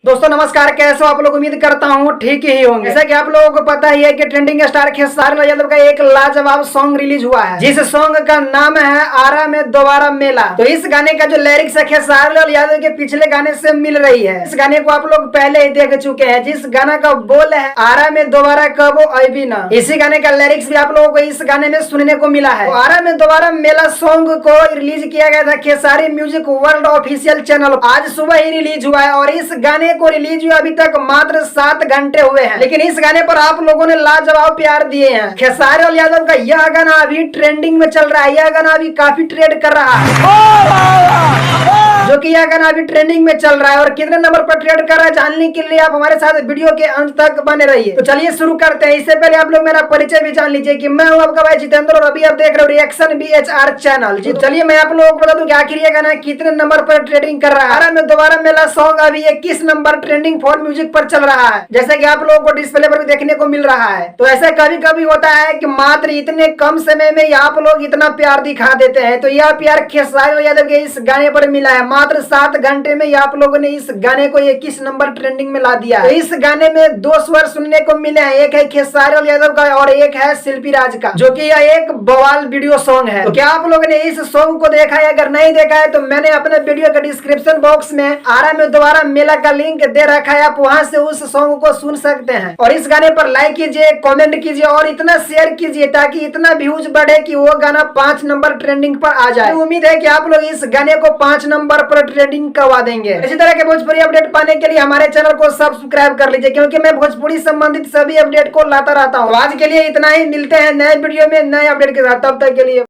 दोस्तों नमस्कार, कैसे हो आप लोग। उम्मीद करता हूँ ठीक ही होंगे। जैसा कि आप लोगों को पता ही है कि ट्रेंडिंग स्टार खेसारी लाल यादव का एक लाजवाब सॉन्ग रिलीज हुआ है, जिस सॉन्ग का नाम है आरा में दोबारा मेला। तो इस गाने का जो लिरिक्स है खेसारी लाल यादव के पिछले गाने से मिल रही है। इस गाने को आप लोग पहले ही देख चुके हैं, जिस गाना का बोल है आरा में दोबारा कब अभी ना। इसी गाने का लिरिक्स भी आप लोगों को इस गाने में सुनने को मिला है। तो आरा में दोबारा मेला सॉन्ग को रिलीज किया गया था Khesari music world official channel. आज सुबह ही रिलीज हुआ है और इस गाने को रिलीज हुए अभी तक मात्र 7 घंटे हुए हैं, लेकिन इस गाने पर आप लोगों ने लाजवाब प्यार दिए हैं। खेसारी लाल यादव का यह गाना अभी ट्रेंडिंग में चल रहा है। यह गाना अभी काफी ट्रेंड कर रहा है, जो कि यह गाना अभी ट्रेंडिंग में चल रहा है। और कितने नंबर पर ट्रेंड कर रहा है जानने के लिए आप हमारे साथ वीडियो के अंत तक बने रहिए। तो चलिए शुरू करते हैं। इससे पहले आप लोग मेरा परिचय भी जान लीजिए कि मैं हूं आपका भाई जितेंद्र और अभी आप देख रहे हो रिएक्शन BHR चैनल जी। चलिए मैं आप लोगों को बता दूं कि आखिर ये गाना कितने नंबर पर ट्रेंडिंग कर रहा है। आरा में दोबारा मेला सॉन्ग अभी 21 नंबर ट्रेंडिंग फॉर म्यूजिक पर चल रहा है, जैसे कि आप लोगों को डिस्प्ले पर भी देखने को मिल रहा है। तो ऐसा कभी कभी होता है कि मात्र इतने कम समय में आप लोग इतना प्यार दिखा देते हैं। तो यह प्यार खेसारी लाल यादव के इस गाने पर मिला है। मात्र 7 घंटे में आप लोगों ने इस गाने को 21 नंबर ट्रेंडिंग में ला दिया है। तो इस गाने में 2 स्वर सुनने को मिले हैं, एक है खेसारी लाल यादव का और एक है शिल्पी राज का, जो कि यह एक बवाल वीडियो सॉन्ग है। तो क्या आप लोगों ने इस सॉन्ग को देखा है? अगर नहीं देखा है तो मैंने अपने वीडियो के डिस्क्रिप्शन बॉक्स में आरा में दोबारा मेला का लिंक दे रखा है, आप वहां से उस सॉन्ग को सुन सकते हैं। और इस गाने पर लाइक कीजिए, कमेंट कीजिए और इतना शेयर कीजिए ताकि इतना व्यूज बढ़े कि वो गाना 5 नंबर ट्रेंडिंग पर आ जाए। उम्मीद है कि आप लोग इस गाने को 5 नंबर पर ट्रेंडिंग करवा देंगे। इसी तरह के भोजपुरी अपडेट पाने के लिए हमारे चैनल को सब्सक्राइब कर लीजिए, क्योंकि मैं भोजपुरी संबंधित सभी अपडेट को लाता रहता हूँ। आज के लिए इतना ही, मिलते हैं नए वीडियो में नए अपडेट के साथ। तब तक के लिए